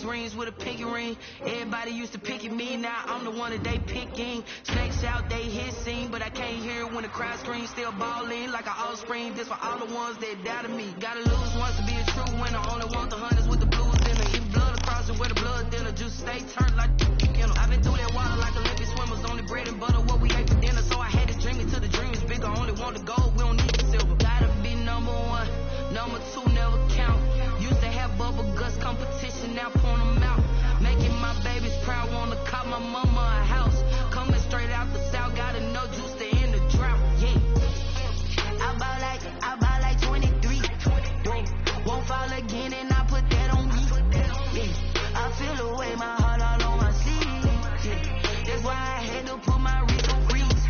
greens with a pinky ring. Everybody used to pick at me, now I'm the one that they picking. Snakes out, they hit scene, but I can't hear it when the crowd screams. Still balling like an offspring. This for all the ones that doubted me. Gotta lose once to be a true winner. Only want the hunters with the blues in her. Even blood across it where the blood dinner. Just stay turned like you know. I've been through that water like Olympic swimmers. Only bread and butter what we ate for dinner. So I had to dream it till the dream is bigger. Only want the gold, we don't need the silver. Gotta be number one, number two never count. Used to have bubble guts competition, now point them out. Making my babies proud, wanna cop my mama a house. Coming straight out the south, gotta know juice to end the drought. Yeah, I buy like 23. Won't fall again, and I put that on me. Yeah, I feel the way, my heart all on my sleeve. Yeah, that's why I had to put my wrist on freeze.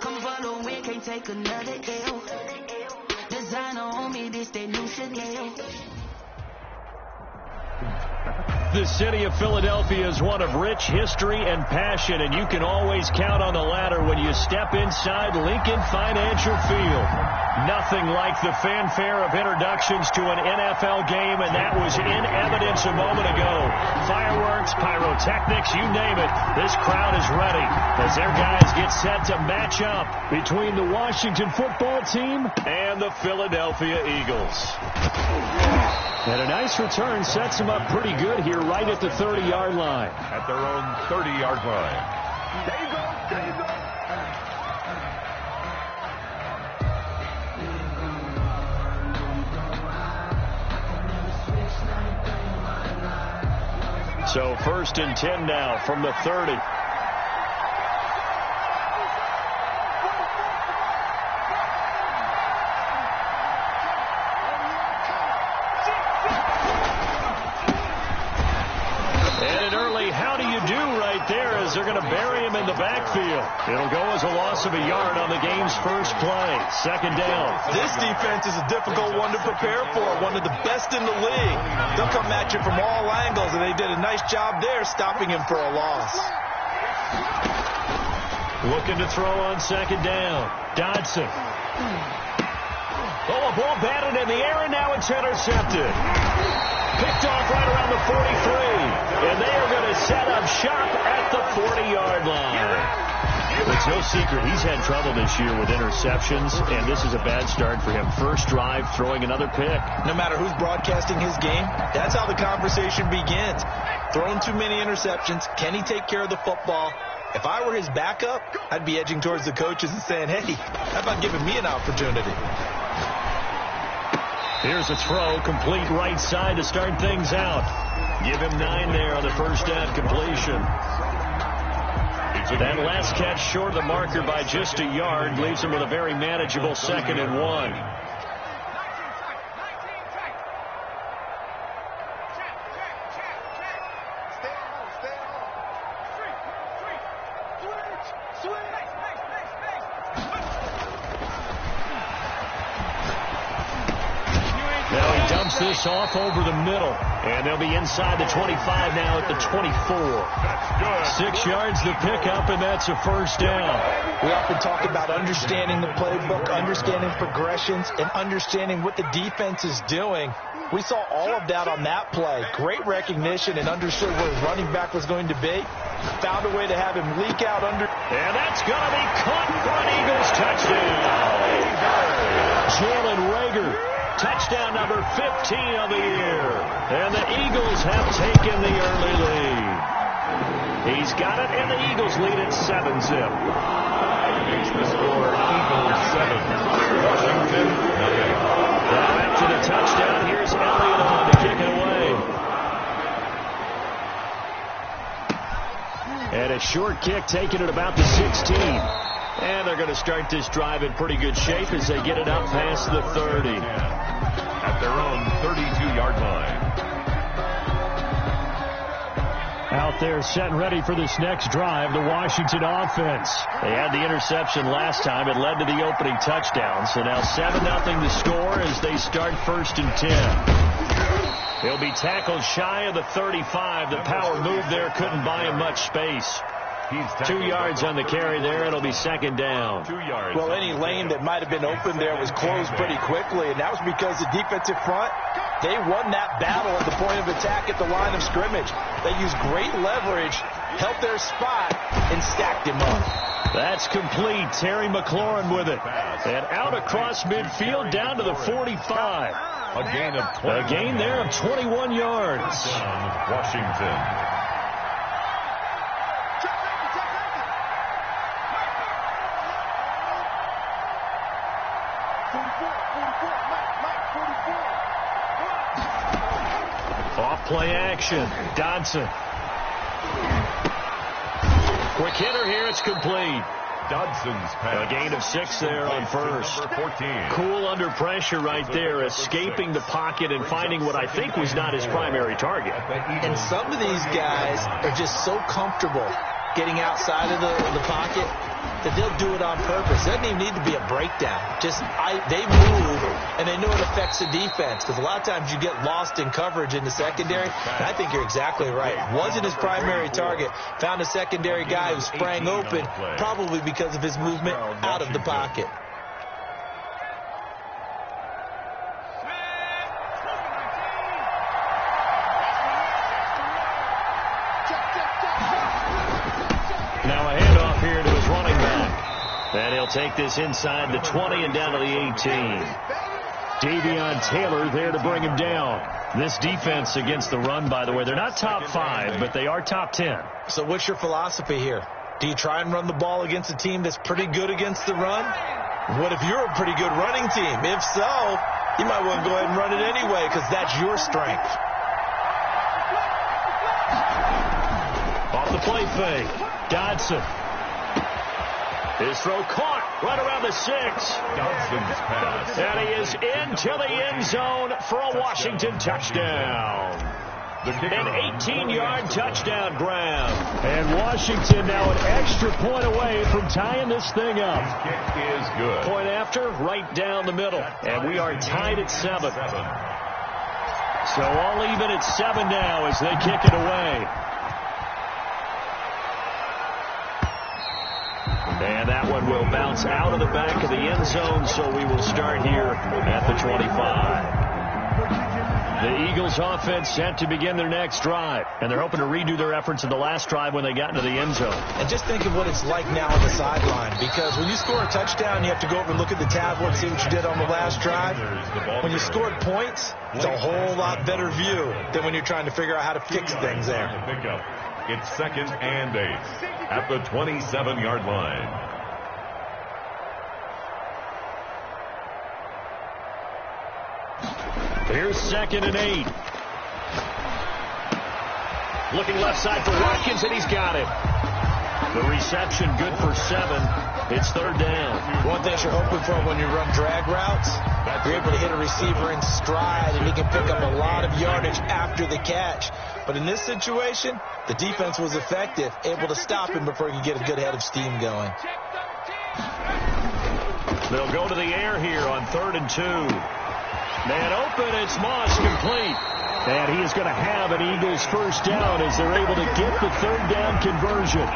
Come for the win, can't take another L. Designer on me, this that new Chanel. The city of Philadelphia is one of rich history and passion, and you can always count on the ladder when you step inside Lincoln Financial Field. Nothing like the fanfare of introductions to an NFL game, and that was in evidence a moment ago. Fireworks, pyrotechnics, you name it. This crowd is ready as their guys get set to match up between the Washington football team and the Philadelphia Eagles. And a nice return sets them up pretty good here right at the 30-yard line. At their own 30-yard line. There you go. There you go. So 1st and 10 now from the 30. They're going to bury him in the backfield. It'll go as a loss of a yard on the game's first play. 2nd down. This defense is a difficult one to prepare for. One of the best in the league. They'll come at you from all angles, and they did a nice job there stopping him for a loss. Looking to throw on 2nd down. Dodson. Oh, a ball batted in the air, and now it's intercepted. Picked off right around the 43. And they are going to set up shop at the 40-yard line. It's no secret he's had trouble this year with interceptions, and this is a bad start for him. First drive, throwing another pick. No matter who's broadcasting his game, that's how the conversation begins. Throwing too many interceptions. Can he take care of the football? If I were his backup, I'd be edging towards the coaches and saying, hey, how about giving me an opportunity? Here's a throw, complete right side to start things out. Give him 9 there on the first down completion. That last catch short of the marker by just a yard leaves him with a very manageable 2nd and 1. This off over the middle, and they'll be inside the 25 now at the 24. 6 yards the pickup, and that's a first down. We often talk about understanding the playbook, understanding progressions, and understanding what the defense is doing. We saw all of that on that play. Great recognition and understood where his running back was going to be. Found a way to have him leak out under. And that's going to be caught for an Eagles touchdown. Jalen Reagor. Touchdown number 15 of the year. And the Eagles have taken the early lead. He's got it, and the Eagles lead at 7-zip. Makes the score Eagles 7. Washington nothing. Now after the touchdown, here's Elliott on to kick it away. And a short kick taken at about the 16. And they're going to start this drive in pretty good shape as they get it up past the 30. At their own 32-yard line. Out there set and ready for this next drive, the Washington offense. They had the interception last time. It led to the opening touchdown. So now 7-0 the score as they start 1st and 10. He'll be tackled shy of the 35. The power move there couldn't buy him much space. 2 yards on the carry there. It'll be 2nd down. 2 yards. Well, any lane that might have been open there was closed pretty quickly, and that was because the defensive front They won that battle at the point of attack at the line of scrimmage. They used great leverage, held their spot, and stacked him up. That's complete. Terry McLaurin with it. And out across midfield down to the 45. A gain of 21. A gain there of 21 yards. Washington. Off play action. Dodson. Quick hitter here. It's complete. Dodson's pass. A gain of 6 there on first. Number 14. Cool under pressure right there, escaping the pocket and finding what I think was not his primary target. And some of these guys are just so comfortable getting outside of the pocket that they'll do it on purpose. It doesn't even need to be a breakdown. They move, and they know it affects the defense. Because a lot of times you get lost in coverage in the secondary. And I think you're exactly right. Wasn't his primary target. Found a secondary guy who sprang open, probably because of his movement out of the pocket. Now a handoff here to his running back. And he'll take this inside the 20 and down to the 18. Davion Taylor there to bring him down. This defense against the run, by the way, they're not top 5, but they are top 10. So what's your philosophy here? Do you try and run the ball against a team that's pretty good against the run? What if you're a pretty good running team? If so, you might want to go ahead and run it anyway because that's your strength. Off the play fake. Dodson. His throw caught right around the 6. Dodson's pass. And he is into the end zone for a Washington touchdown. An 18-yard touchdown grab. And Washington now an extra point away from tying this thing up. His kick is good. Point after, right down the middle. And we are tied at 7. So all even at 7 now as they kick it away. And that one will bounce out of the back of the end zone, so we will start here at the 25. The Eagles offense set to begin their next drive, and they're hoping to redo their efforts in the last drive when they got into the end zone. And just think of what it's like now on the sideline, because when you score a touchdown, you have to go over and look at the tablet and see what you did on the last drive. When you scored points, it's a whole lot better view than when you're trying to figure out how to fix things there. It's 2nd and 8 at the 27-yard line. Here's 2nd and 8. Looking left side for Watkins, and he's got it. The reception good for 7. It's 3rd down. One thing you're hoping for when you run drag routes, you're able to hit a receiver in stride, and he can pick up a lot of yardage after the catch. But in this situation, the defense was effective, able to stop him before he could get a good head of steam going. They'll go to the air here on 3rd and 2. Man open, it's Moss complete. And he is going to have an Eagles first down as they're able to get the 3rd down conversion.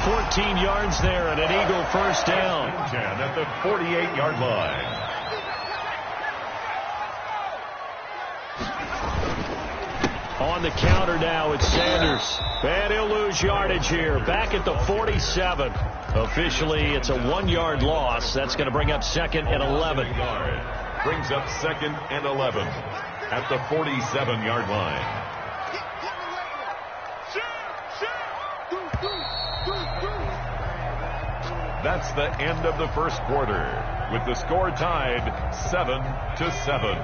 14 yards there and an Eagle first down. At the 48-yard line. On the counter now, it's Sanders. And he'll lose yardage here. Back at the 47. Officially, it's a 1-yard loss. That's going to bring up 2nd and 11. Brings up 2nd and 11 at the 47-yard line. That's the end of the first quarter, with the score tied 7-7.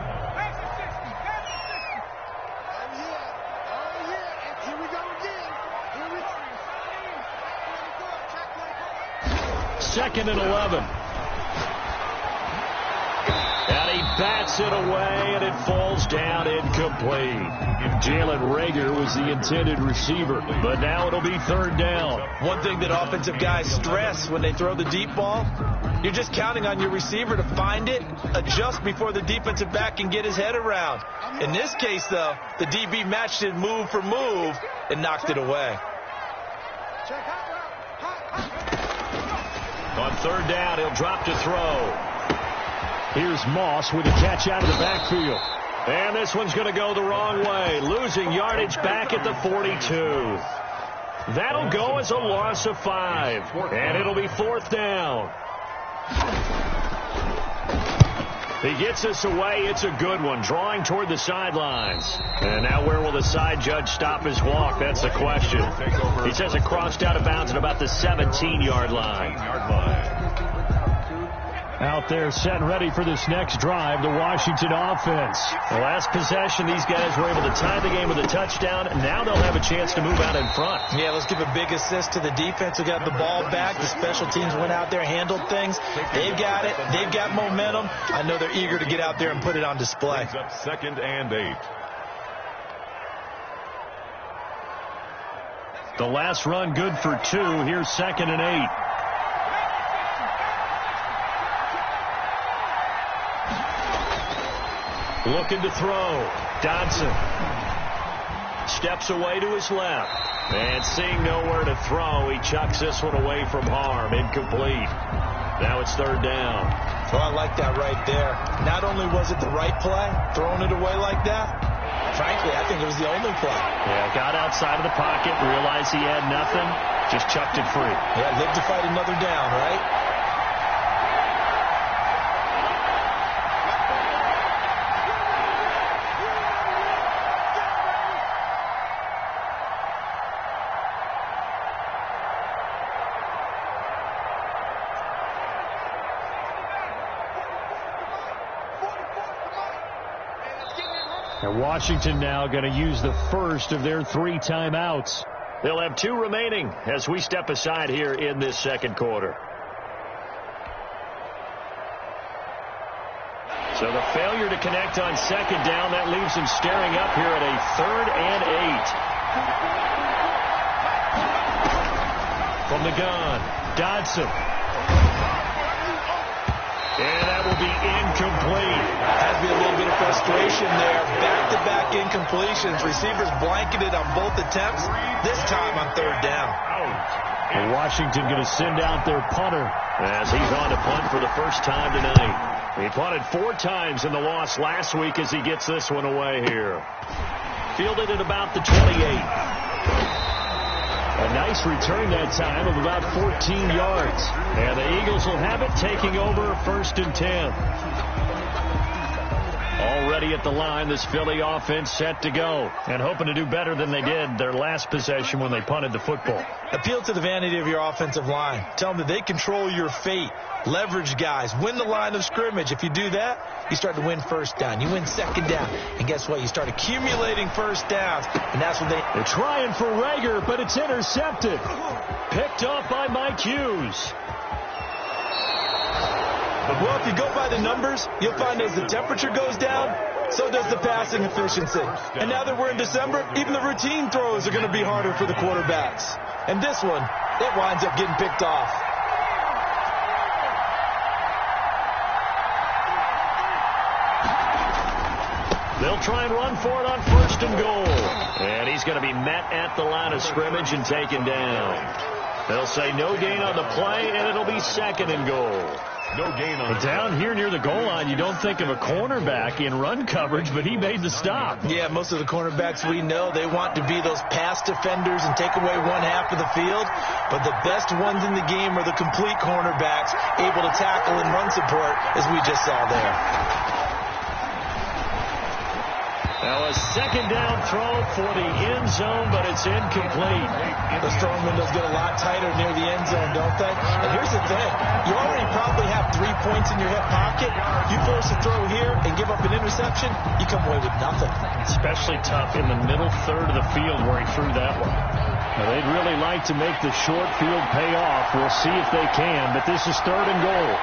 Second and 11. And he bats it away, and it falls down incomplete. Jalen Reagor was the intended receiver, but now it'll be 3rd down. One thing that offensive guys stress when they throw the deep ball, you're just counting on your receiver to find it, adjust before the defensive back can get his head around. In this case, though, the DB matched it move for move and knocked it away. On 3rd down, he'll drop to throw. Here's Moss with a catch out of the backfield. And this one's going to go the wrong way, losing yardage back at the 42. That'll go as a loss of 5, and it'll be 4th down. He gets us away. It's a good one, drawing toward the sidelines. And now where will the side judge stop his walk? That's the question. He says it crossed out of bounds at about the 17-yard line. Out there set and ready for this next drive, the Washington offense. The last possession, these guys were able to tie the game with a touchdown. Now they'll have a chance to move out in front. Yeah, let's give a big assist to the defense who got the ball back. The special teams went out there, handled things. They've got it. They've got momentum. I know they're eager to get out there and put it on display. Up 2nd and 8. The last run good for 2. Here's 2nd and 8. Looking to throw. Dodson steps away to his left. And seeing nowhere to throw, he chucks this one away from harm. Incomplete. Now it's 3rd down. Well, I like that right there. Not only was it the right play, throwing it away like that, frankly, I think it was the only play. Yeah, got outside of the pocket, realized he had nothing, just chucked it free. Yeah, live to fight another down, right? And Washington now going to use the first of their 3 timeouts. They'll have 2 remaining as we step aside here in this 2nd quarter. So the failure to connect on 2nd down, that leaves them staring up here at a 3rd and 8. From the gun, Dodson. And that will be incomplete. Has to be a little bit of frustration there. Back-to-back incompletions. Receivers blanketed on both attempts. This time on 3rd down. And Washington going to send out their punter as he's on to punt for the first time tonight. He punted 4 times in the loss last week as he gets this one away here. Fielded at about the 28. A nice return that time of about 14 yards. And the Eagles will have it, taking over 1st and 10. Already at the line, this Philly offense set to go. And hoping to do better than they did their last possession when they punted the football. Appeal to the vanity of your offensive line. Tell them that they control your fate. Leverage guys. Win the line of scrimmage. If you do that, you start to win 1st down. You win 2nd down. And guess what? You start accumulating 1st downs. And that's what they're trying for Rager, but it's intercepted. Picked off by Mike Hughes. Well, if you go by the numbers, you'll find as the temperature goes down, so does the passing efficiency. And now that we're in December, even the routine throws are going to be harder for the quarterbacks. And this one, it winds up getting picked off. They'll try and run for it on 1st and goal. And he's going to be met at the line of scrimmage and taken down. They'll say no gain on the play, and it'll be 2nd and goal. No gain on down here near the goal line. You don't think of a cornerback in run coverage, but he made the stop. Yeah, most of the cornerbacks we know, they want to be those pass defenders and take away 1/2 of the field. But the best ones in the game are the complete cornerbacks, able to tackle and run support, as we just saw there. Now a 2nd down throw for the end zone, but it's incomplete. Those throwing windows get a lot tighter near the end zone, don't they? And here's the thing. You already probably have 3 points in your hip pocket. You force a throw here and give up an interception, you come away with nothing. Especially tough in the middle 3rd of the field where he threw that one. Now they'd really like to make the short field pay off. We'll see if they can, but this is 3rd and goal.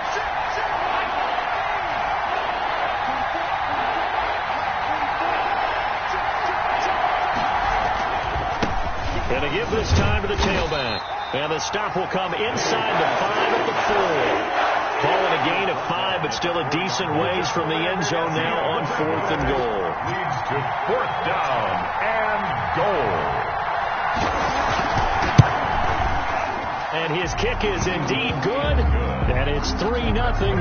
And a give this time to the tailback. And the stop will come inside the 5 at the 4. Calling a gain of 5, but still a decent ways from the end zone now on 4th and goal. Leads to 4th down and goal. And his kick is indeed good. And it's 3-0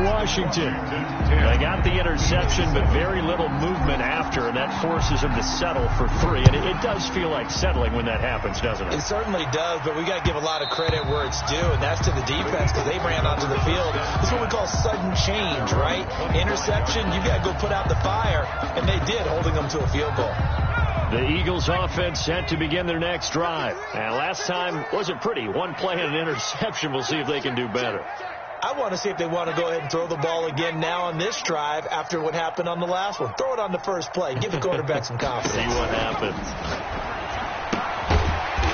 Washington. They got the interception, but very little movement after, and that forces them to settle for 3. And it does feel like settling when that happens, doesn't it? It certainly does, but we got to give a lot of credit where it's due, and that's to the defense because they ran onto the field. This is what we call sudden change, right? Interception, you got to go put out the fire, and they did, holding them to a field goal. The Eagles offense set to begin their next drive. And last time wasn't pretty. One play and an interception. We'll see if they can do better. I want to see if they want to go ahead and throw the ball again now on this drive after what happened on the last one. Throw it on the first play. Give the quarterback some confidence. See what happens.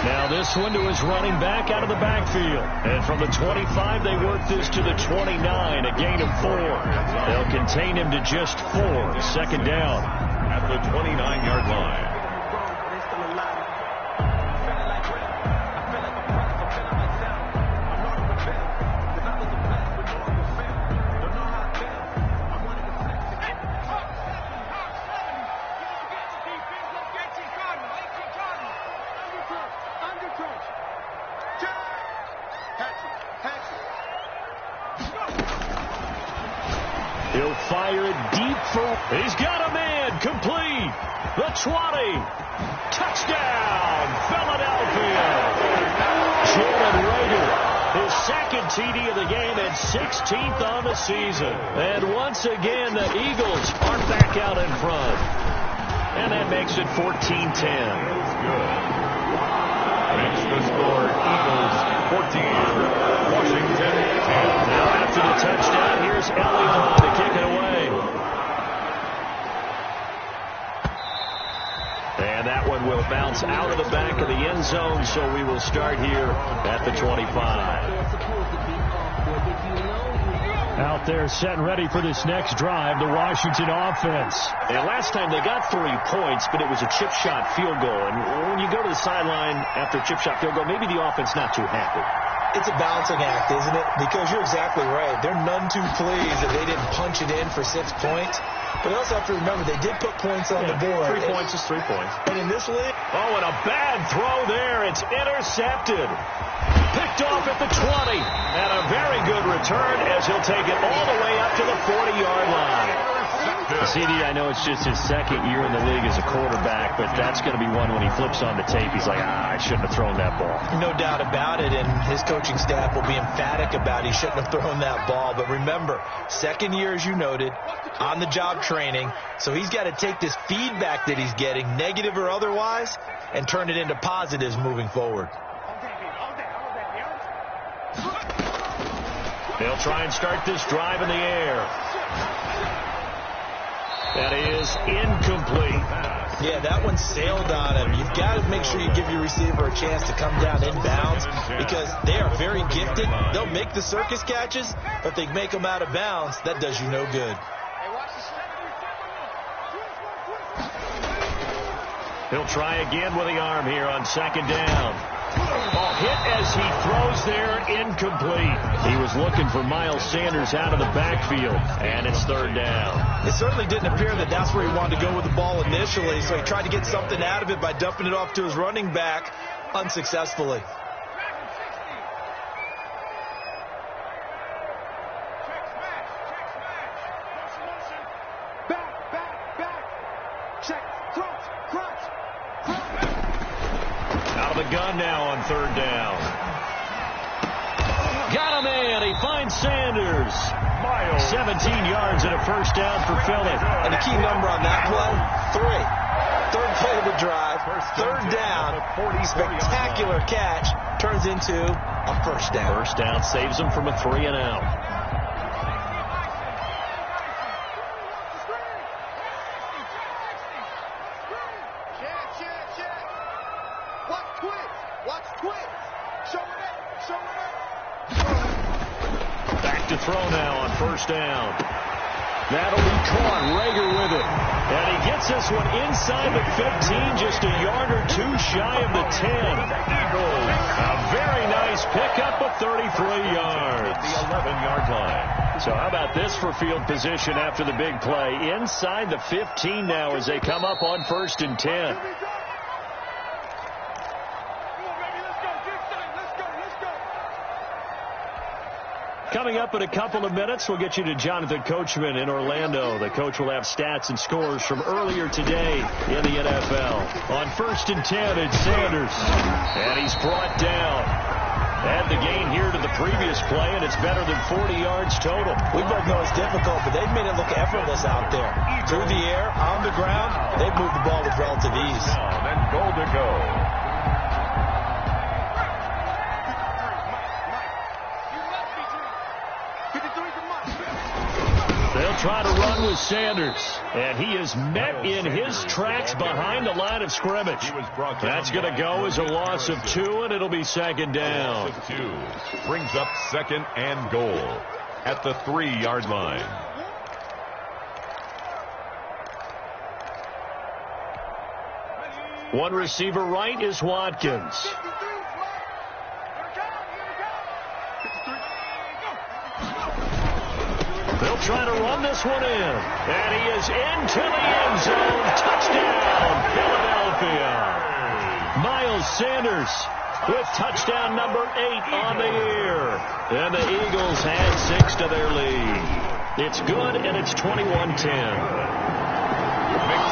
Now this one to his running back out of the backfield. And from the 25, they work this to the 29, a gain of 4. They'll contain him to just 4. Second down. At the 29-yard line. He'll fire it deep for... He's got a man. Complete. The 20. Touchdown, Philadelphia. Jalen Reagor, his second TD of the game and 16th on the season. And once again, the Eagles are back out in front. And that makes it 14-10. That's good. Makes the score Eagles 14, Washington 10. Now after the touchdown, here's Elliott to kick it away. And that one will bounce out of the back of the end zone, so we will start here at the 25. Out there set and ready for this next drive, the Washington offense. And last time they got 3 points, but it was a chip shot field goal. And when you go to the sideline after a chip shot field goal, maybe the offense not too happy. It's a balancing act, isn't it? Because you're exactly right. They're none too pleased that they didn't punch it in for 6 points. But you also have to remember they did put points on the board. 3 points is 3 points. And in this league... Oh, and a bad throw there. It's intercepted. Picked off at the 20. And a very good return as he'll take it all the way up to the 40-yard line. CD, I know it's just his second year in the league as a quarterback, but that's going to be one when he flips on the tape. He's like, I shouldn't have thrown that ball. No doubt about it, and his coaching staff will be emphatic about he shouldn't have thrown that ball. But remember, second year, as you noted, on-the-job training, so he's got to take this feedback that he's getting, negative or otherwise, and turn it into positives moving forward. They'll try and start this drive in the air. That is incomplete. Yeah, that one sailed on him. You've got to make sure you give your receiver a chance to come down inbounds because they are very gifted. They'll make the circus catches, but they make them out of bounds. That does you no good. He'll try again with the arm here on second down. Hit as he throws there, incomplete. He was looking for Miles Sanders out of the backfield, and it's third down. It certainly didn't appear that that's where he wanted to go with the ball initially, so he tried to get something out of it by dumping it off to his running back unsuccessfully. Gun now on third down. Got a man. He finds Sanders. 17 yards and a first down for Philly. And the key number on that play, 3. Third play of the drive. Third down. Spectacular catch. Turns into a first down. First down saves him from a 3 and out. Back to throw now on first down. That'll be caught. Reagor with it. And he gets this one inside the 15, just a yard or 2 shy of the 10. Eagles. A very nice pickup of 33 yards. The 11-yard line. So how about this for field position after the big play? Inside the 15 now as they come up on first and 10. Coming up in a couple of minutes, we'll get you to Jonathan Coachman in Orlando. The coach will have stats and scores from earlier today in the NFL. On 1st and 10, it's Sanders. And he's brought down. Add the gain here to the previous play, and it's better than 40 yards total. We both know it's difficult, but they've made it look effortless out there. Through the air, on the ground, they've moved the ball with relative ease. And goal to go. They'll try to run with Sanders, and he is met in his tracks behind the line of scrimmage. That's going to go as a loss of 2, and it'll be 2nd down. 2 brings up 2nd and goal at the 3-yard line. One receiver right is Watkins. They'll try to run this one in. And he is into the end zone. Touchdown, Philadelphia. Miles Sanders with touchdown number 8 on the year. And the Eagles add 6 to their lead. It's good, and it's 21-10. Makes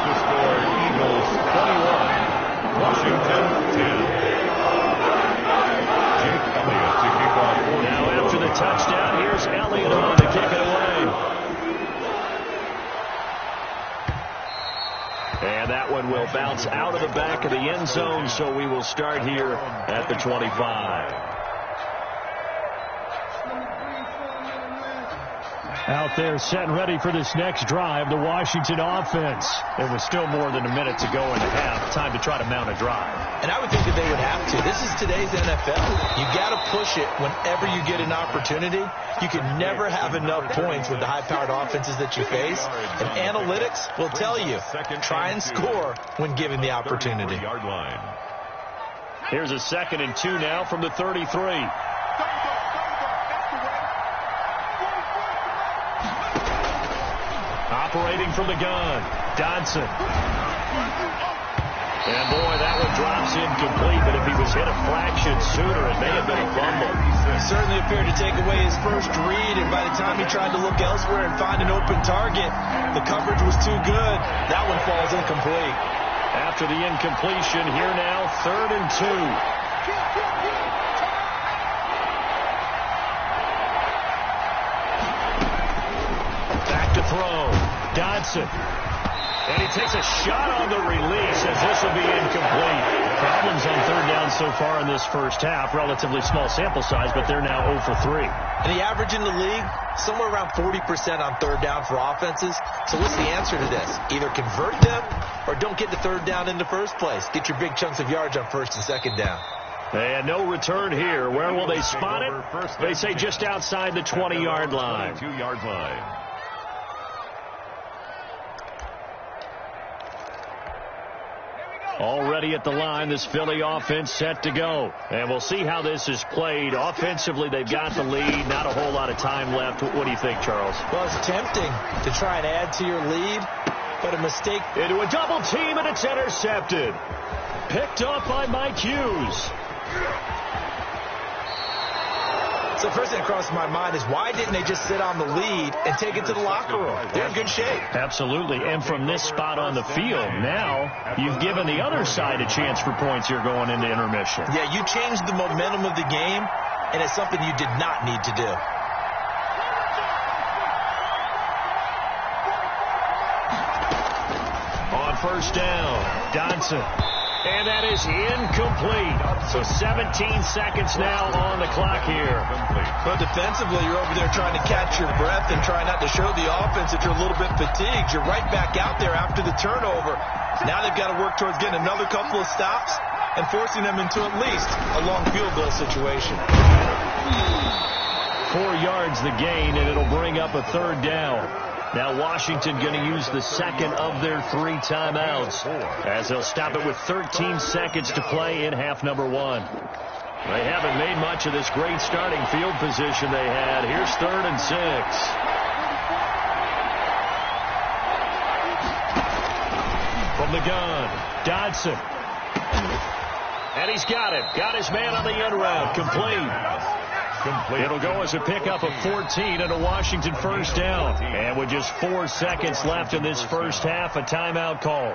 the score Eagles 21, Washington 10. Jake Elliott to kick off. Now after the touchdown, here's Elliott on to kick it away. And that one will bounce out of the back of the end zone, so we will start here at the 25. Out there set and ready for this next drive, the Washington offense. It was still more than a minute to go in the half. Time to try to mount a drive. And I would think that they would have to. This is today's NFL. You got to push it whenever you get an opportunity. You can never have enough points with the high-powered offenses that you face. And analytics will tell you, try and score when given the opportunity. Here's a 2nd and 2 now from the 33. Operating from the gun, Dodson. And boy, that one drops incomplete, but if he was hit a fraction sooner, it may have been a fumble. He certainly appeared to take away his first read, and by the time he tried to look elsewhere and find an open target, the coverage was too good. That one falls incomplete. After the incompletion, here now, 3rd and 2. Throw. Dodson. And he takes a shot on the release as this will be incomplete. Problems on 3rd down so far in this first half. Relatively small sample size, but they're now 0 for 3. And the average in the league, somewhere around 40% on 3rd down for offenses. So what's the answer to this? Either convert them or don't get to 3rd down in the first place. Get your big chunks of yards on 1st and 2nd down. And no return here. Where will they spot it? They say just outside the 20-yard line. 22-yard line. Already at the line, this Philly offense set to go. And we'll see how this is played. Offensively, they've got the lead. Not a whole lot of time left. What do you think, Charles? Well, it's tempting to try and add to your lead, but a mistake. Into a double team, and it's intercepted. Picked up by Mike Hughes. So first thing that crosses my mind is why didn't they just sit on the lead and take it to the locker room? They're in good shape. Absolutely. And from this spot on the field, now you've given the other side a chance for points here going into intermission. Yeah, you changed the momentum of the game, and it's something you did not need to do. On 1st down, Dodson. And that is incomplete. So 17 seconds now on the clock here. But defensively, you're over there trying to catch your breath and try not to show the offense that you're a little bit fatigued. You're right back out there after the turnover. Now they've got to work towards getting another couple of stops and forcing them into at least a long field goal situation. 4 yards the gain, and it'll bring up a 3rd down. Now Washington going to use the 2nd of their 3 timeouts as they'll stop it with 13 seconds to play in half number 1. They haven't made much of this great starting field position they had. Here's 3rd and 6. From the gun, Dodson. And he's got it. Got his man on the end route. Complete. Complete. It'll go as a pickup of 14 and a Washington first down. And with just 4 seconds left in this first half, a timeout call.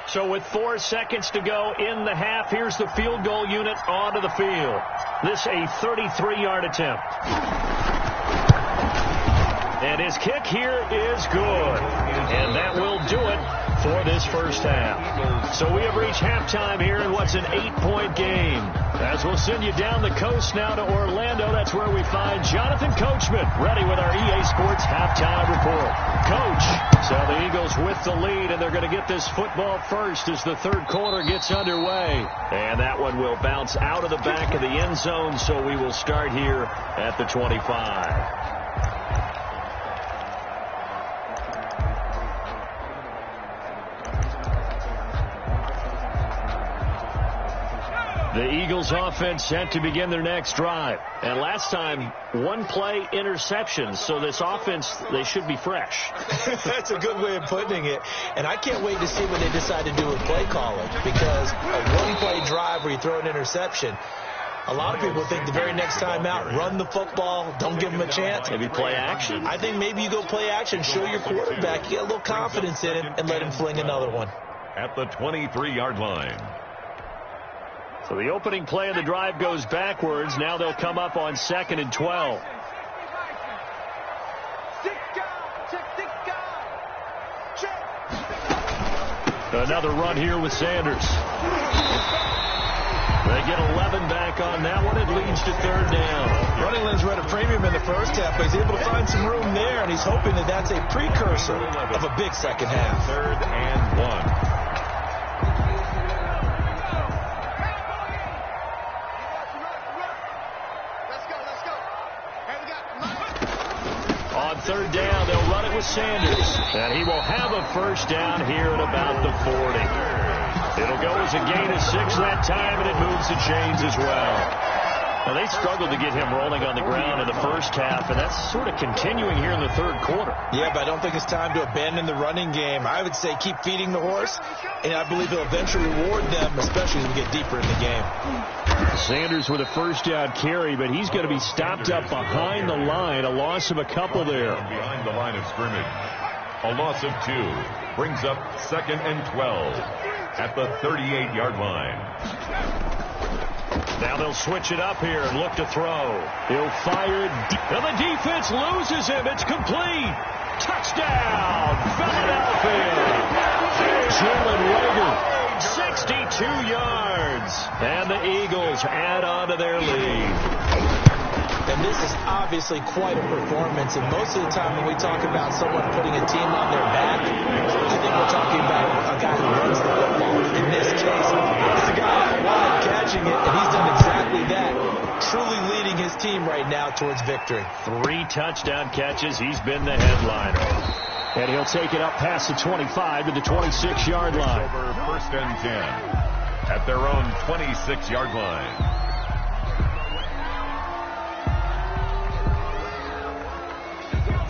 So with 4 seconds to go in the half, here's the field goal unit onto the field. This a 33-yard attempt. And his kick here is good. And that will do it for this first half. So we have reached halftime here in what's an 8-point game. As we'll send you down the coast now to Orlando, that's where we find Jonathan Coachman, ready with our EA Sports halftime report. Coach, so the Eagles with the lead, and they're going to get this football first as the third quarter gets underway. And that one will bounce out of the back of the end zone, so we will start here at the 25. The Eagles offense set to begin their next drive. And last time, one play interception. So this offense, they should be fresh. That's a good way of putting it. And I can't wait to see what they decide to do with play calling. Because a one-play drive where you throw an interception, a lot of people think the very next time out, run the football, don't give them a chance. Maybe play action. I think maybe you go play action, show your quarterback, you get a little confidence in him, and let him fling another one. At the 23-yard line. So the opening play of the drive goes backwards. Now they'll come up on 2nd and 12. Another run here with Sanders. They get 11 back on that one. It leads to third down. Running lanes were at a premium in the first half, but he's able to find some room there, and he's hoping that that's a precursor of a big second half. 3rd and 1. On third down, they'll run it with Sanders. And he will have a first down here at about the 40. It'll go as a gain of 6 that time, and it moves the chains as well. Now, they struggled to get him rolling on the ground in the first half, and that's sort of continuing here in the third quarter. Yeah, but I don't think it's time to abandon the running game. I would say keep feeding the horse, and I believe he'll eventually reward them, especially as we get deeper in the game. Sanders with a first down carry, but he's going to be stopped up behind the line. A loss of a couple there. Behind the line of scrimmage. A loss of 2 brings up 2nd and 12 at the 38-yard line. Now they'll switch it up here and look to throw. He'll fire deep. And the defense loses him. It's complete. Touchdown, Philadelphia. Jalen Reagor, 62 yards. And the Eagles add on to their lead. And this is obviously quite a performance. And most of the time when we talk about someone putting a team on their back, I think we're talking about a guy who runs the football. In this case, it's a guy out wide catching it, and he's done exactly that, truly leading his team right now towards victory. 3 touchdown catches. He's been the headliner. And he'll take it up past the 25 to the 26-yard line. Over 1st and 10 at their own 26-yard line.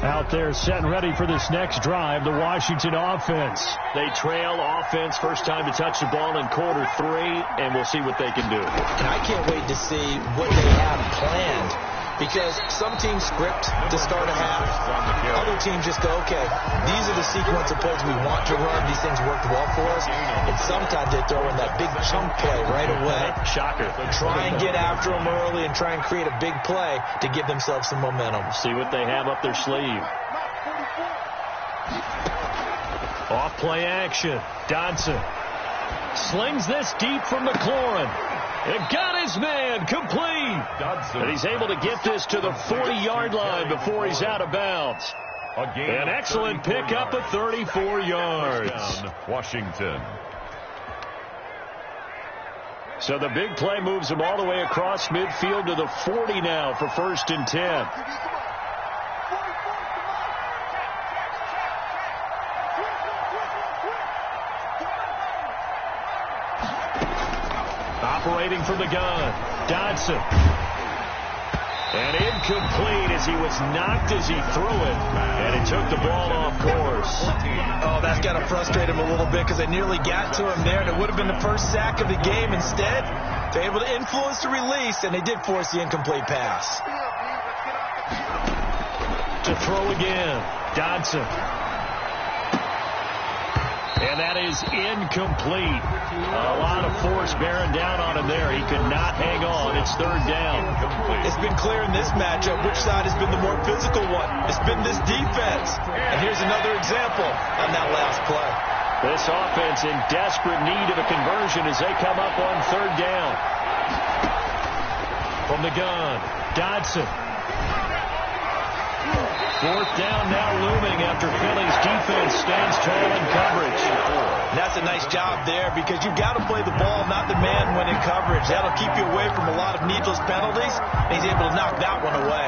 Out there set and ready for this next drive, the Washington offense. They trail offense, first time to touch the ball in quarter 3, and we'll see what they can do. And I can't wait to see what they have planned, because some teams script to start a half. Other teams just go, okay, these are the sequence of plays we want to run. These things worked well for us. And sometimes they throw in that big chunk play right away. Shocker. Try and get after them early and try and create a big play to give themselves some momentum. See what they have up their sleeve. Off play action. Dodson slings this deep from McLaurin. It got his man complete. Dodson. And he's able to get this to the 40-yard line before he's out of bounds. An excellent pickup of 34 yards. Touchdown, Washington. So the big play moves him all the way across midfield to the 40 now for 1st and 10. Operating from the gun, Dodson. And incomplete as he was knocked as he threw it. And he took the ball off course. Oh, that's got to frustrate him a little bit, because they nearly got to him there, and it would have been the first sack of the game. Instead, They're able to influence the release, and they did force the incomplete pass. To throw again, Dodson. And that is incomplete. A lot of force bearing down on him there. He could not hang on. It's third down. It's been clear in this matchup which side has been the more physical one. It's been this defense. And here's another example on that last play. This offense in desperate need of a conversion as they come up on third down. From the gun, Dodson. Fourth down now looming after Philly's defense stands tall in coverage. That's a nice job there because you've got to play the ball, not the man when in coverage. That'll keep you away from a lot of needless penalties, and he's able to knock that one away.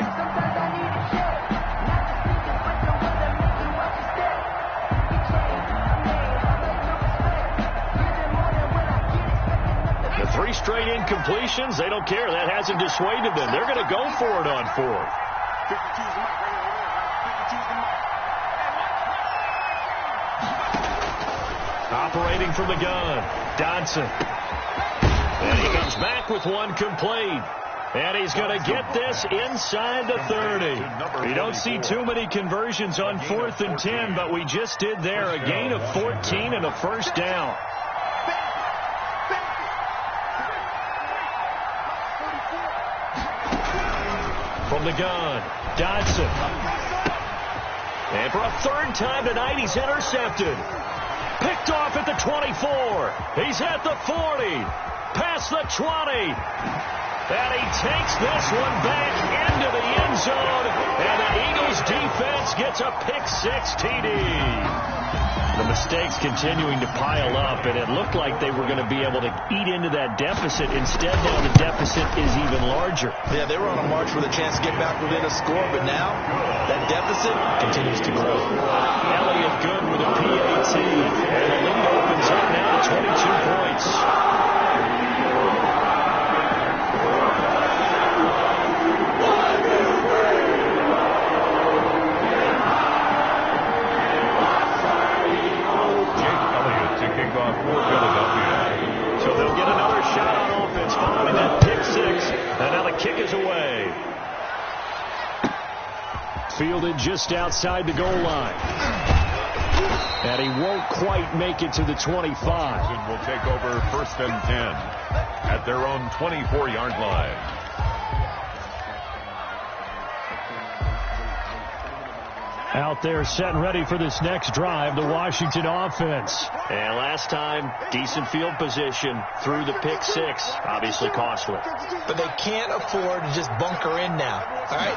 The 3 straight incompletions, they don't care. That hasn't dissuaded them. They're going to go for it on fourth. Operating from the gun, Dodson. And he comes back with one complete. And he's going to get this inside the 30. You don't see too many conversions on 4th and 10, but we just did there. A gain of 14 and a first down. From the gun, Dodson. And for a third time tonight, he's intercepted. Picked off at the 24. He's at the 40. Past the 20. And he takes this one back into the end zone. And the Eagles defense gets a pick-6 TD. The mistakes continuing to pile up, and it looked like they were going to be able to eat into that deficit. Instead, now the deficit is even larger. Yeah, they were on a march with a chance to get back within a score, but now that deficit continues to grow. Elliott good with a PAT, and the lead opens up now to 22 points. So they'll get another shot on offense following that pick-6, and now the kick is away. Fielded just outside the goal line. And he won't quite make it to the 25. Will take over 1st and 10 at their own 24-yard line. Out there set and ready for this next drive, the Washington offense. And last time, decent field position through the pick-6. Obviously costly. But they can't afford to just bunker in now. All right,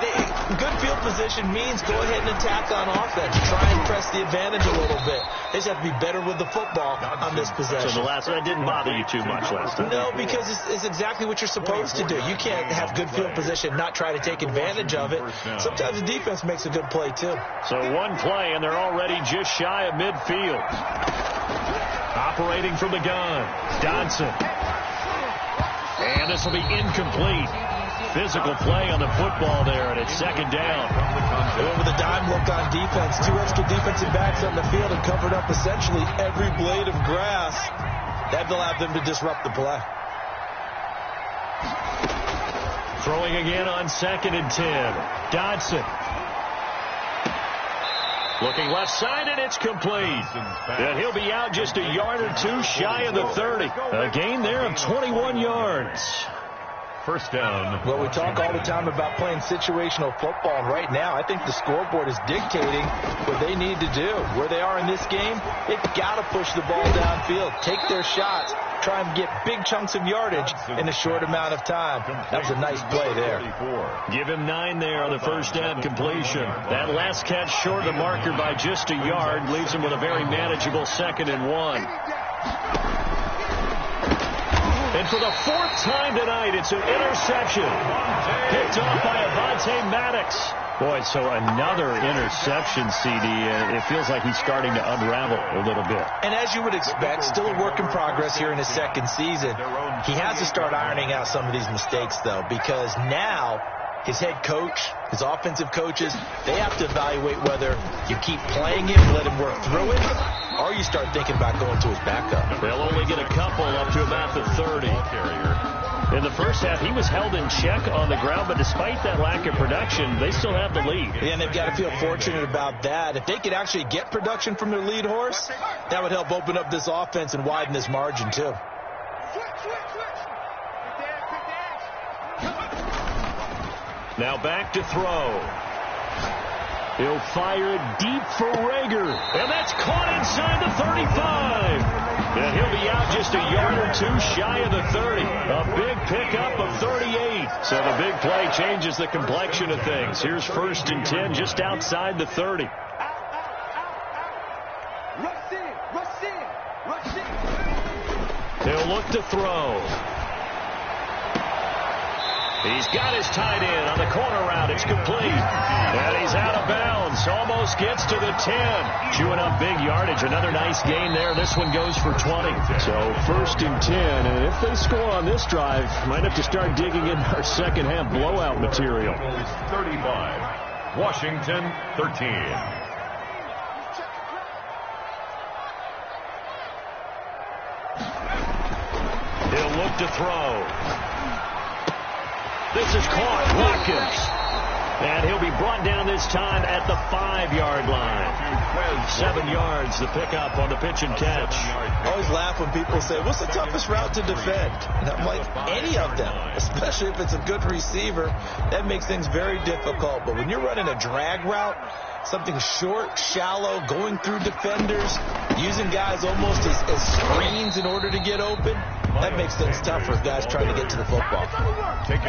good field position means go ahead and attack on offense. Try and press the advantage a little bit. They just have to be better with the football on this possession. So the last one didn't bother you too much last time? No, because it's exactly what you're supposed to do. You can't have good field position, not try to take advantage of it. Sometimes the defense makes a good play, too. So one play, and they're already just shy of midfield. Operating from the gun, Dodson. And this will be incomplete. Physical play on the football there, and it's second down. With a dime look on defense, 2 extra defensive backs on the field and covered up essentially every blade of grass. That allowed them to disrupt the play. Throwing again on 2nd and 10. Dodson. Looking left side, and it's complete. And he'll be out just a yard or 2 shy of the 30. A gain there of 21 yards. First down. Well, we talk all the time about playing situational football, and right now I think the scoreboard is dictating what they need to do. Where they are in this game, they've got to push the ball downfield, take their shots, try and get big chunks of yardage in a short amount of time. That was a nice play there. Give him 9 there on the first down completion. That last catch short of the marker by just a yard leaves him with a very manageable 2nd and 1. And for the 4th time tonight, it's an interception. Picked off by Avonte Maddox. Boy, so another interception, CD. It feels like he's starting to unravel a little bit. And as you would expect, still a work in progress here in his 2nd season. He has to start ironing out some of these mistakes, though, because now his head coach, his offensive coaches, they have to evaluate whether you keep playing him, let him work through it, or you start thinking about going to his backup. They'll only get a couple up to about the 30. In the first half, he was held in check on the ground, but despite that lack of production, they still have the lead. Yeah, and they've got to feel fortunate about that. If they could actually get production from their lead horse, that would help open up this offense and widen this margin, too. Now back to throw. He'll fire it deep for Rager. And that's caught inside the 35. And he'll be out just a yard or two shy of the 30. A big pickup of 38. So the big play changes the complexion of things. Here's 1st and 10 just outside the 30. He'll look to throw. He's got his tight end on the corner route. It's complete. And he's out of bounds. Almost gets to the 10. Chewing up big yardage. Another nice gain there. This one goes for 20. So 1st and 10. And if they score on this drive, might have to start digging in our second half blowout material. 35. Washington 13. He'll look to throw. This is caught. Watkins. And he'll be brought down this time at the 5-yard line. 7 yards, the pickup on the pitch and catch. I always laugh when people say, what's the toughest route to defend? And I'm like, any of them, especially if it's a good receiver. That makes things very difficult. But when you're running a drag route, something short, shallow, going through defenders, using guys almost as screens in order to get open, that makes things tough for guys trying to get to the football.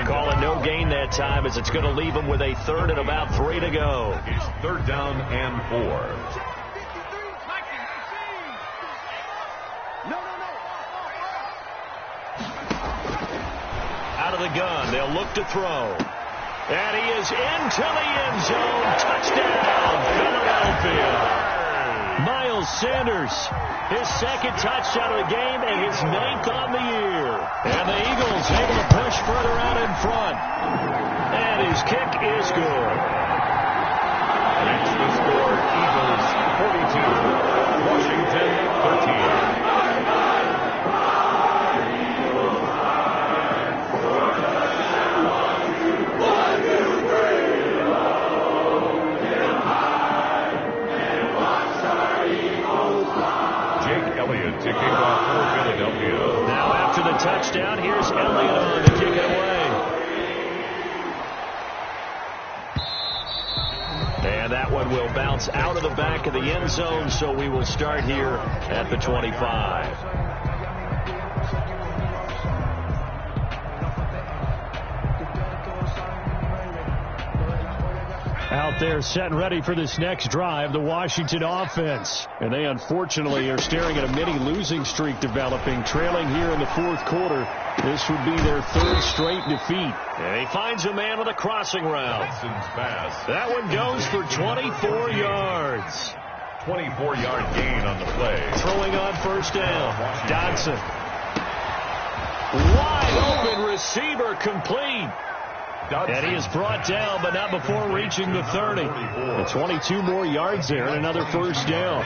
Call it no gain that time as it's going to leave them with a 3rd and about 3 to go. It's 3rd down and 4. Out of the gun, they'll look to throw. And he is into the end zone. Touchdown, Philadelphia. Miles Sanders, his 2nd touchdown of the game and his 9th on the year. And the Eagles able to push further out in front. And his kick is good. Next the score, Eagles 42, Washington 13. To kick off for Philadelphia. Now after the touchdown, here's Elliott on to kick it away. And that one will bounce out of the back of the end zone, so we will start here at the 25. Out there set and ready for this next drive, the Washington offense. And they unfortunately are staring at a mini losing streak developing, trailing here in the 4th quarter. This would be their 3rd straight defeat. And he finds a man with a crossing route. Pass. That one goes for 24 yards. 24-yard gain on the play. Throwing on 1st down. Dodson. Wide open receiver complete. And he is brought down, but not before reaching the 30. And 22 more yards there and another 1st down.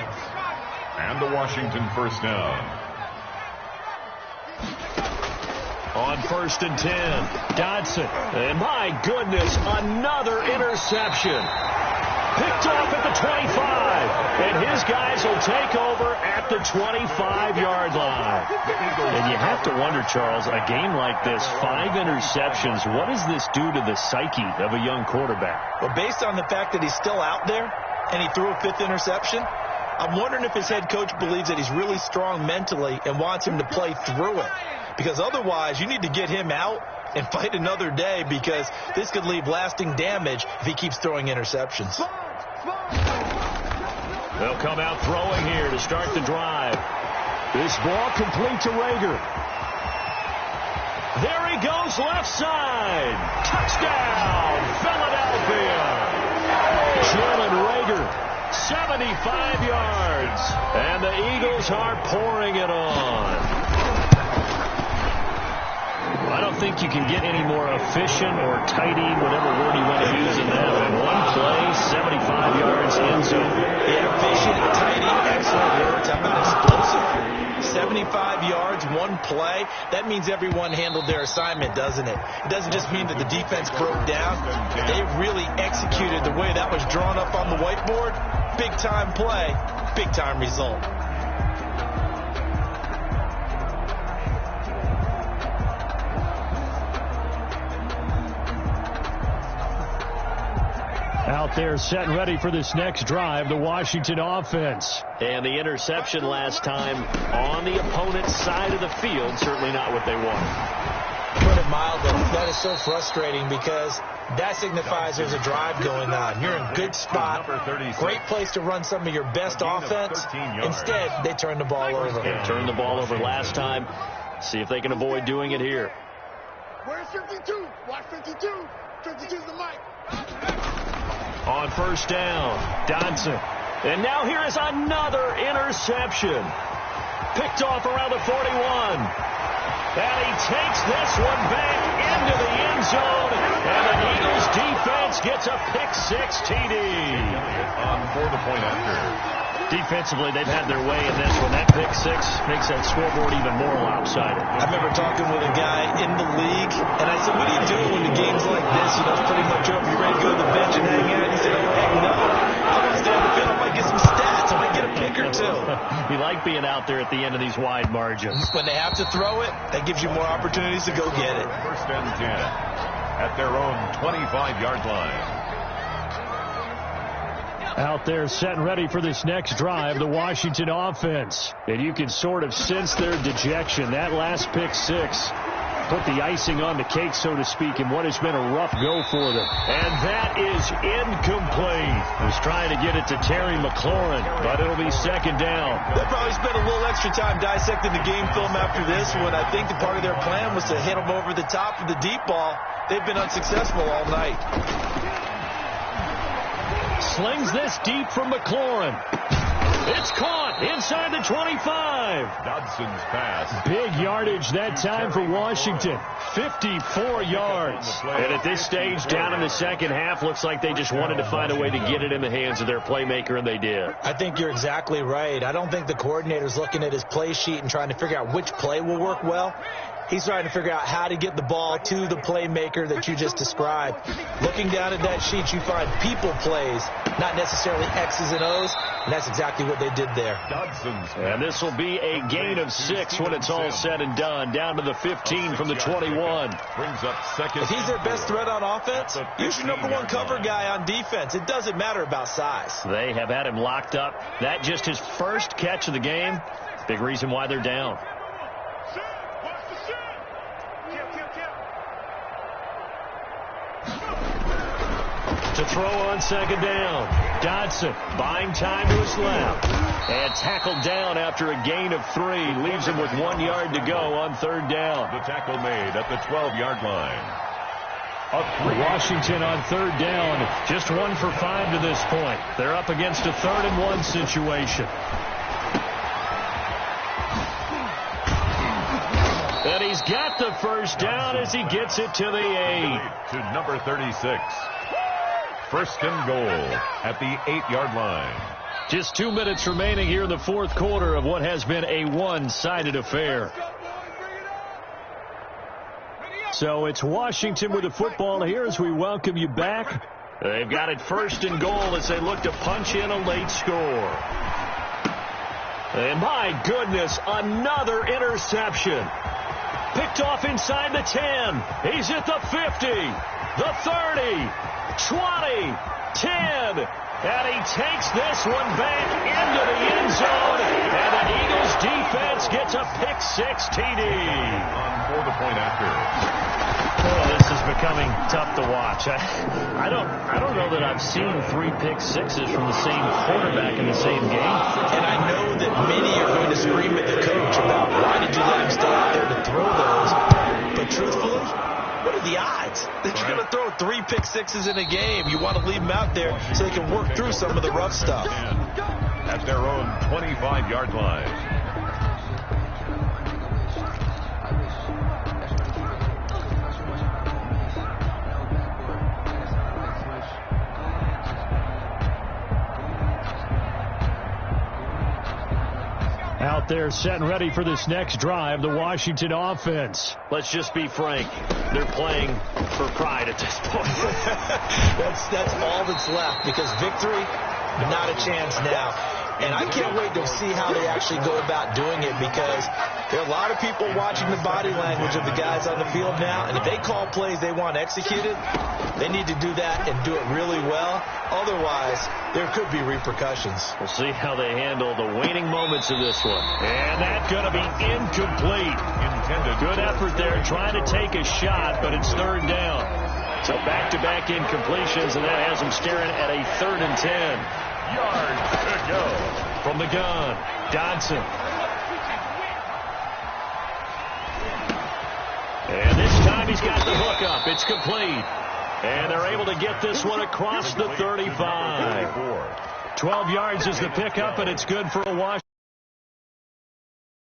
And the Washington 1st down. On 1st and 10, Dodson. And my goodness, another interception. Picked off at the 25. And his guys will take over at the 25-yard line. And you have to wonder, Charles, a game like this, 5 interceptions, what does this do to the psyche of a young quarterback? Well, based on the fact that he's still out there and he threw a 5th interception, I'm wondering if his head coach believes that he's really strong mentally and wants him to play through it. Because otherwise, you need to get him out and fight another day, because this could leave lasting damage if he keeps throwing interceptions. They'll come out throwing here to start the drive. This ball complete to Rager. There he goes, left side. Touchdown, Philadelphia. Jalen Rager, 75 yards. And the Eagles are pouring it on. I don't think you can get any more efficient or tidy, whatever word you want to use in that. In one play, 75 yards end zone. Yeah, efficient, tidy, excellent words. How about explosive? 75 25 yards, one play. That means everyone handled their assignment, doesn't it? It doesn't just mean that the defense broke down. They really executed the way that was drawn up on the whiteboard. Big-time play, big-time result. Out there set and ready for this next drive, the Washington offense. And the interception last time on the opponent's side of the field, certainly not what they wanted. Put it mildly, that is so frustrating because that signifies there's a drive going on. You're in a good spot, great place to run some of your best offense. Instead, they turn the ball over. They turned the ball over last time. See if they can avoid doing it here. Where's 52? Watch 52. 52's the mic. On first down, Dodson. And now here is another interception. Picked off around the 41. And he takes this one back into the end zone. And the Eagles defense gets a pick-six TD. For the point after. Defensively, they've had their way in this one. That pick-six makes that scoreboard even more lopsided. I remember talking with a guy in the league, and I said, what do you do when the game's like this? You know, it's pretty much over. You ready to go to the bench and hang out? He said, oh, heck no. I'm going to stay on the field. I might get some stats. I might get a pick or two. You like being out there at the end of these wide margins. When they have to throw it, that gives you more opportunities to go get it. First and 10 at their own 25-yard line. Out there set and ready for this next drive, the Washington offense. And you can sort of sense their dejection. That last pick-six put the icing on the cake, so to speak, in what has been a rough go for them. And that is incomplete. Was trying to get it to Terry McLaurin, but it'll be second down. They'll probably spend a little extra time dissecting the game film after this one. I think the part of their plan was to hit them over the top of the deep ball. They've been unsuccessful all night. Slings this deep from McLaurin. It's caught inside the 25. Dodson's pass. Big yardage that time for Washington. 54 yards. And at this stage, down in the second half, looks like they just wanted to find a way to get it in the hands of their playmaker, and they did. I think you're exactly right. I don't think the coordinator's looking at his play sheet and trying to figure out which play will work well. He's trying to figure out how to get the ball to the playmaker that you just described. Looking down at that sheet, you find people plays, not necessarily X's and O's, and that's exactly what they did there. And this will be a gain of 6 when it's all said and done, down to the 15 from the 21. Brings up second. If he's their best threat on offense, use your number one cover guy on defense. It doesn't matter about size. They have had him locked up. That just his first catch of the game. Big reason why they're down. To throw on second down. Dodson buying time to his left. And tackled down after a gain of 3. Leaves him with 1 yard to go on third down. The tackle made at the 12-yard line. Washington on third down. Just 1 for 5 to this point. They're up against a 3rd and 1 situation. And he's got the first down as he gets it to the 8. To number 36. First and goal at the 8-yard line. Just 2 minutes remaining here in the fourth quarter of what has been a one-sided affair. So it's Washington with the football here as we welcome you back. They've got it first and goal as they look to punch in a late score. And my goodness, another interception. Picked off inside the 10. He's at the 50, the 30. 20, 10, and he takes this one back into the end zone, and the Eagles defense gets a pick-6 TD. For the point after. Oh, this is becoming tough to watch. I don't know that I've seen 3 pick-6s from the same quarterback in the same game. And I know that many are going to scream at the coach about why did you let him stay out there to throw those, but truthfully, what are the odds that you're going to throw 3 pick-6s in a game? You want to leave them out there so they can work through some of the rough stuff. At their own 25-yard line. Out there set and ready for this next drive, the Washington offense. Let's just be frank. They're playing for pride at this point. That's all that's left, because victory, not a chance now. And I can't wait to see how they actually go about doing it, because there are a lot of people watching the body language of the guys on the field now, and if they call plays they want executed, they need to do that and do it really well. Otherwise, there could be repercussions. We'll see how they handle the waning moments of this one. And that's going to be incomplete. Good effort there trying to take a shot, but it's third down. So back-to-back incompletions, and that has them staring at a 3rd and 10. Yards to go. From the gun, Dodson. And this time he's got the hook up. It's complete. And they're able to get this one across the 35. 12 yards is the pickup, and it's good for a Washington.